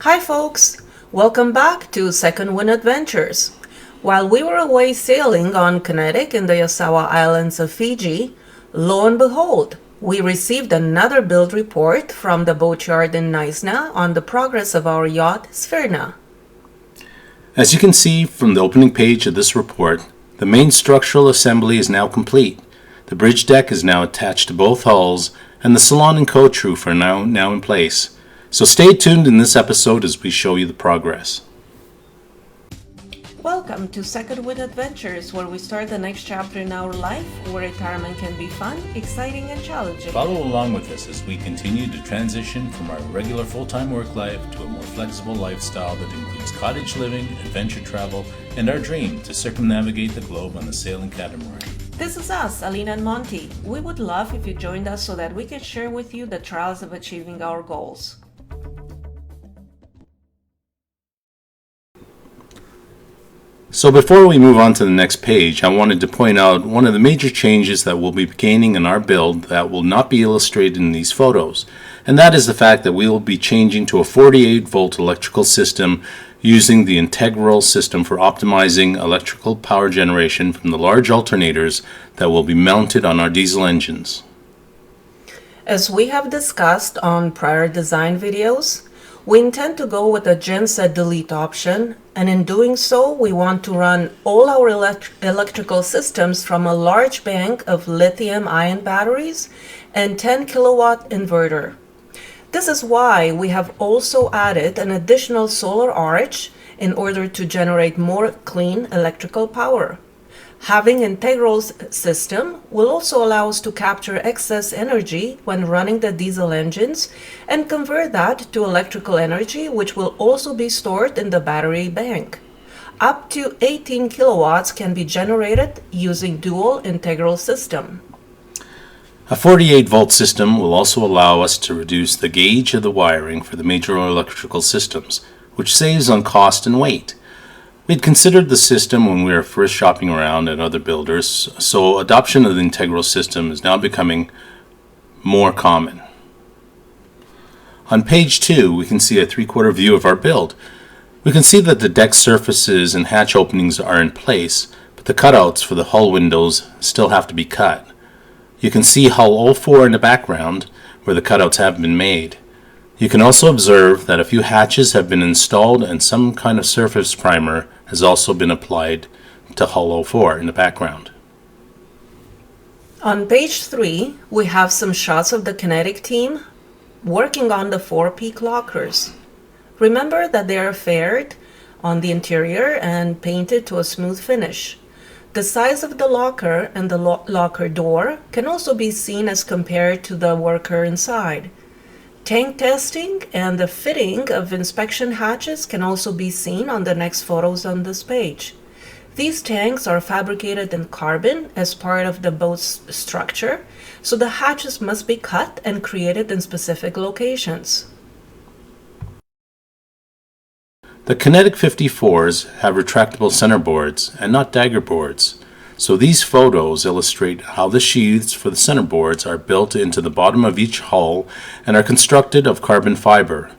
Hi folks! Welcome back to Second Wind Adventures. While we were away sailing on Kinetic in the Yasawa Islands of Fiji, lo and behold, we received another build report from the boatyard in Naisna on the progress of our yacht Sphyrna. As you can see from the opening page of this report, the main structural assembly is now complete. The bridge deck is now attached to both hulls, and the salon and coach roof are now in place. So stay tuned in this episode as we show you the progress. Welcome to Second Wind Adventures, where we start the next chapter in our life, where retirement can be fun, exciting, and challenging. Follow along with us as we continue to transition from our regular full-time work life to a more flexible lifestyle that includes cottage living, adventure travel, and our dream to circumnavigate the globe on the sailing catamaran. This is us, Alina and Monty. We would love if you joined us so that we can share with you the trials of achieving our goals. So before we move on to the next page, I wanted to point out one of the major changes that we'll be gaining in our build that will not be illustrated in these photos, and that is the fact that we will be changing to a 48-volt electrical system using the integral system for optimizing electrical power generation from the large alternators that will be mounted on our diesel engines. As we have discussed on prior design videos, we intend to go with a genset delete option, and in doing so, we want to run all our electrical systems from a large bank of lithium-ion batteries and 10 kilowatt inverter. This is why we have also added an additional solar arch in order to generate more clean electrical power. Having an integral system will also allow us to capture excess energy when running the diesel engines and convert that to electrical energy, which will also be stored in the battery bank. Up to 18 kilowatts can be generated using dual integral system. A 48-volt system will also allow us to reduce the gauge of the wiring for the major electrical systems, which saves on cost and weight. We'd considered the system when we were first shopping around at other builders, so adoption of the integral system is now becoming more common. On page 2, we can see a 3/4 view of our build. We can see that the deck surfaces and hatch openings are in place, but the cutouts for the hull windows still have to be cut. You can see hull 04 in the background, where the cutouts have been made. You can also observe that a few hatches have been installed and some kind of surface primer has also been applied to hull 04 in the background. On page 3, we have some shots of the Kinetic team working on the 4 peak lockers. Remember that they are faired on the interior and painted to a smooth finish. The size of the locker and the locker door can also be seen as compared to the worker inside. Tank testing and the fitting of inspection hatches can also be seen on the next photos on this page. These tanks are fabricated in carbon as part of the boat's structure, so the hatches must be cut and created in specific locations. The Kinetic 54s have retractable centerboards and not dagger boards. So these photos illustrate how the sheaths for the centerboards are built into the bottom of each hull and are constructed of carbon fiber.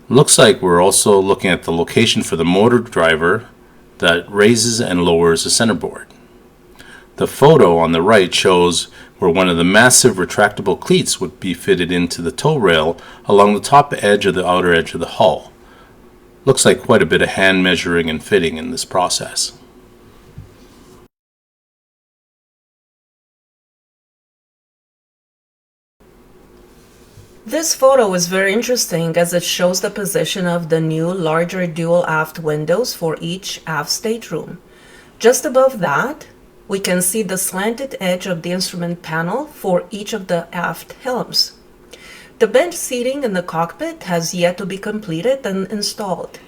Looks like we're also looking at the location for the motor driver that raises and lowers the centerboard. The photo on the right shows where one of the massive retractable cleats would be fitted into the tow rail along the top edge of the outer edge of the hull. Looks like quite a bit of hand measuring and fitting in this process. This photo is very interesting as it shows the position of the new larger dual aft windows for each aft stateroom. Just above that, we can see the slanted edge of the instrument panel for each of the aft helms. The bench seating in the cockpit has yet to be completed and installed.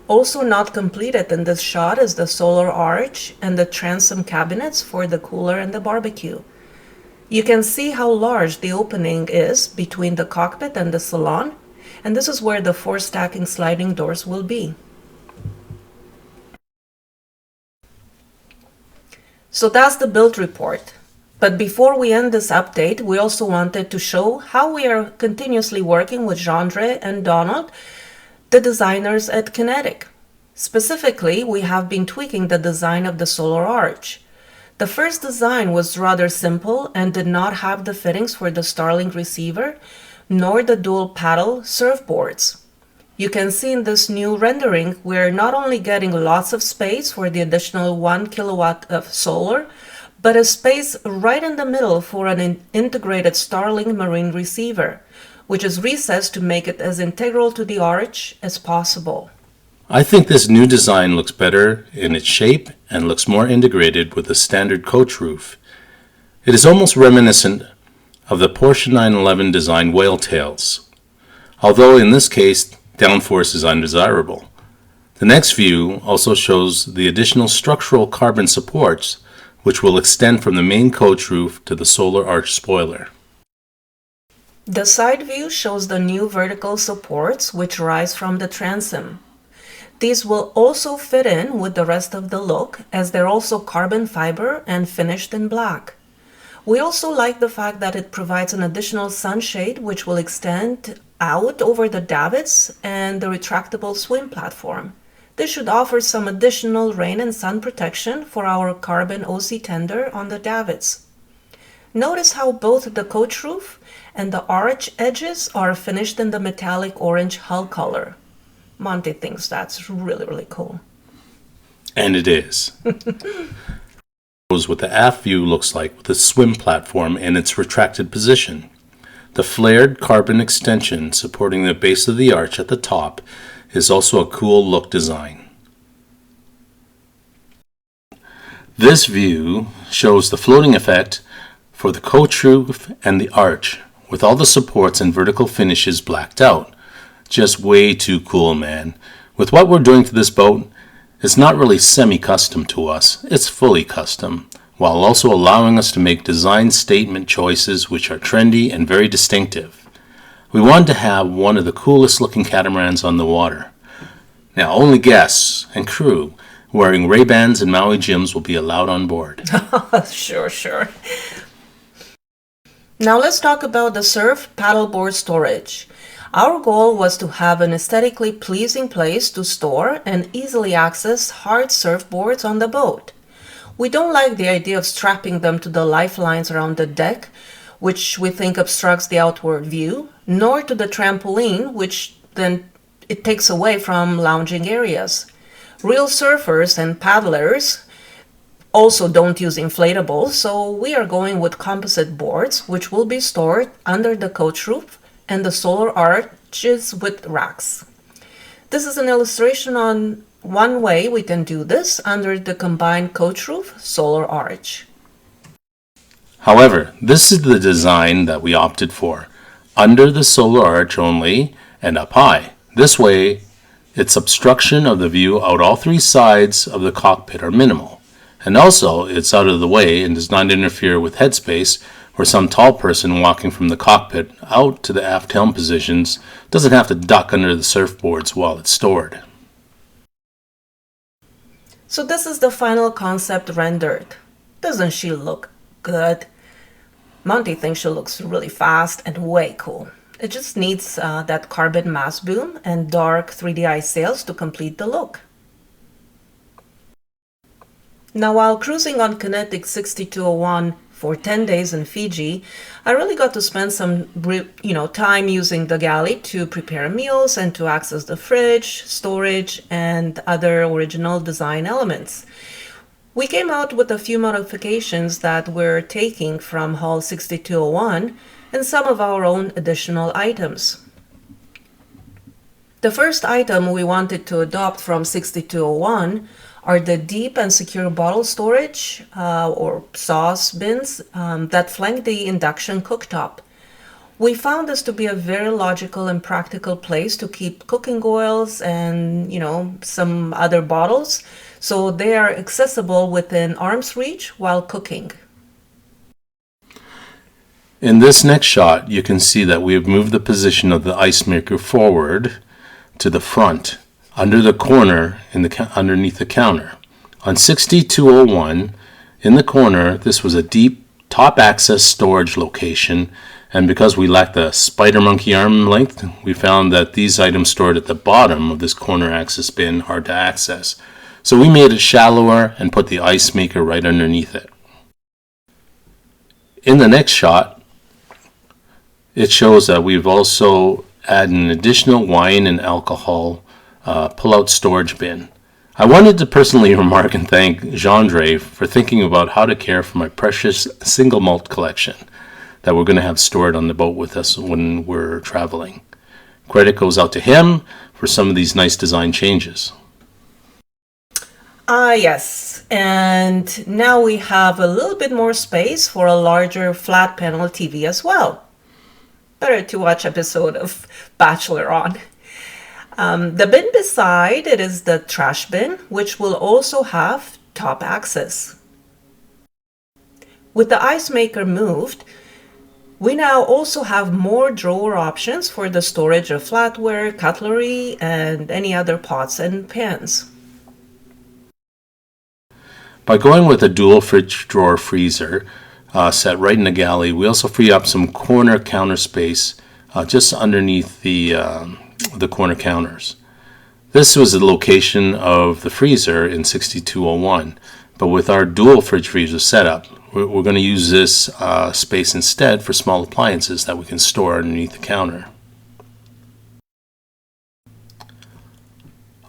Also not completed in this shot is the solar arch and the transom cabinets for the cooler and the barbecue. You can see how large the opening is between the cockpit and the salon, and this is where the 4 stacking sliding doors will be. So that's the build report. But before we end this update, we also wanted to show how we are continuously working with Jeandre and Donald the designers at Kinetic. Specifically, we have been tweaking the design of the solar arch. The first design was rather simple and did not have the fittings for the Starlink receiver, nor the dual paddle surfboards. You can see in this new rendering we're not only getting lots of space for the additional 1 kilowatt of solar, but a space right in the middle for an integrated Starlink marine receiver, which is recessed to make it as integral to the arch as possible. I think this new design looks better in its shape and looks more integrated with the standard coach roof. It is almost reminiscent of the Porsche 911 design whale tails, although in this case downforce is undesirable. The next view also shows the additional structural carbon supports which will extend from the main coach roof to the solar arch spoiler. The side view shows the new vertical supports which rise from the transom. These will also fit in with the rest of the look as they're also carbon fiber and finished in black. We also like the fact that it provides an additional sunshade which will extend out over the davits and the retractable swim platform. This should offer some additional rain and sun protection for our carbon OC tender on the davits. Notice how both the coach roof and the arch edges are finished in the metallic orange hull color. Monty thinks that's really cool. And it is. Shows what the aft view looks like with the swim platform in its retracted position. The flared carbon extension supporting the base of the arch at the top is also a cool look design. This view shows the floating effect for the coach roof and the arch, with all the supports and vertical finishes blacked out. Just way too cool, man. With what we're doing to this boat, it's not really semi-custom to us, it's fully custom, while also allowing us to make design statement choices which are trendy and very distinctive. We wanted to have one of the coolest looking catamarans on the water. Now only guests and crew wearing Ray-Bans and Maui Jims will be allowed on board. Sure. Now let's talk about the surf paddleboard storage. Our goal was to have an aesthetically pleasing place to store and easily access hard surfboards on the boat. We don't like the idea of strapping them to the lifelines around the deck, which we think obstructs the outward view, nor to the trampoline, which then it takes away from lounging areas. Real surfers and paddlers also don't use inflatables, so we are going with composite boards, which will be stored under the coach roof and the solar arches with racks. This is an illustration on one way we can do this under the combined coach roof solar arch. However, this is the design that we opted for, under the solar arch only and up high. This way, its obstruction of the view out all three sides of the cockpit are minimal. And also, it's out of the way and does not interfere with headspace, where some tall person walking from the cockpit out to the aft helm positions doesn't have to duck under the surfboards while it's stored. So this is the final concept rendered. Doesn't she look good? Monty thinks she looks really fast and way cool. It just needs that carbon mast boom and dark 3D eye sails to complete the look. Now, while cruising on Kinetic 6201 for 10 days in Fiji, I really got to spend some time using the Galley to prepare meals and to access the fridge, storage, and other original design elements. We came out with a few modifications that we're taking from Hull 6201 and some of our own additional items. The first item we wanted to adopt from 6201 are the deep and secure bottle storage or sauce bins that flank the induction cooktop. We found this to be a very logical and practical place to keep cooking oils and some other bottles, so they are accessible within arm's reach while cooking. In this next shot, you can see that we have moved the position of the ice maker forward to the front, under the corner underneath the counter. On 6201, in the corner, this was a deep top access storage location, And because we lacked the spider monkey arm length, we found that these items stored at the bottom of this corner access bin hard to access. So we made it shallower and put the ice maker right underneath it. In the next shot, it shows that we've also added an additional wine and alcohol pull-out storage bin. I wanted to personally remark and thank Gendre for thinking about how to care for my precious single malt collection that we're going to have stored on the boat with us when we're traveling. Credit goes out to him for some of these nice design changes. Yes, and now we have a little bit more space for a larger flat panel TV as well. Better to watch episode of Bachelor on. The bin beside it is the trash bin, which will also have top access. With the ice maker moved, we now also have more drawer options for the storage of flatware, cutlery, and any other pots and pans. By going with a dual fridge drawer freezer set right in the galley, we also free up some corner counter space just underneath the corner counters. This was the location of the freezer in 6201, but with our dual fridge freezer setup, we're going to use this space instead for small appliances that we can store underneath the counter.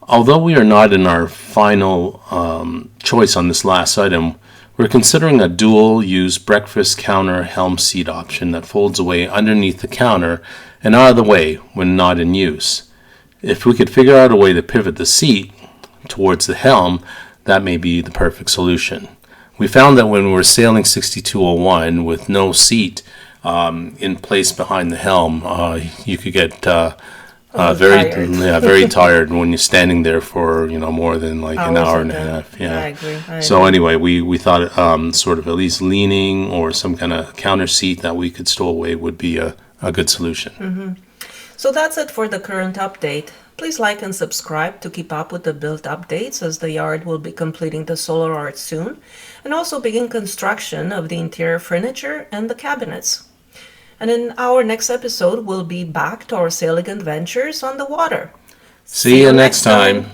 Although we are not in our final choice on this last item, we're considering a dual-use breakfast counter helm seat option that folds away underneath the counter and out of the way when not in use. If we could figure out a way to pivot the seat towards the helm, that may be the perfect solution. We found that when we were sailing 6201 with no seat in place behind the helm, you could get very tired when you're standing there for more than like an hour and a half. Yeah, I agree. So anyway, we thought sort of at least leaning or some kind of counter seat that we could stow away would be a good solution. Mm-hmm. So that's it for the current update. Please like and subscribe to keep up with the build updates, as the yard will be completing the solar art soon, and also begin construction of the interior furniture and the cabinets. And in our next episode, we'll be back to our sailing adventures on the water. See you next time.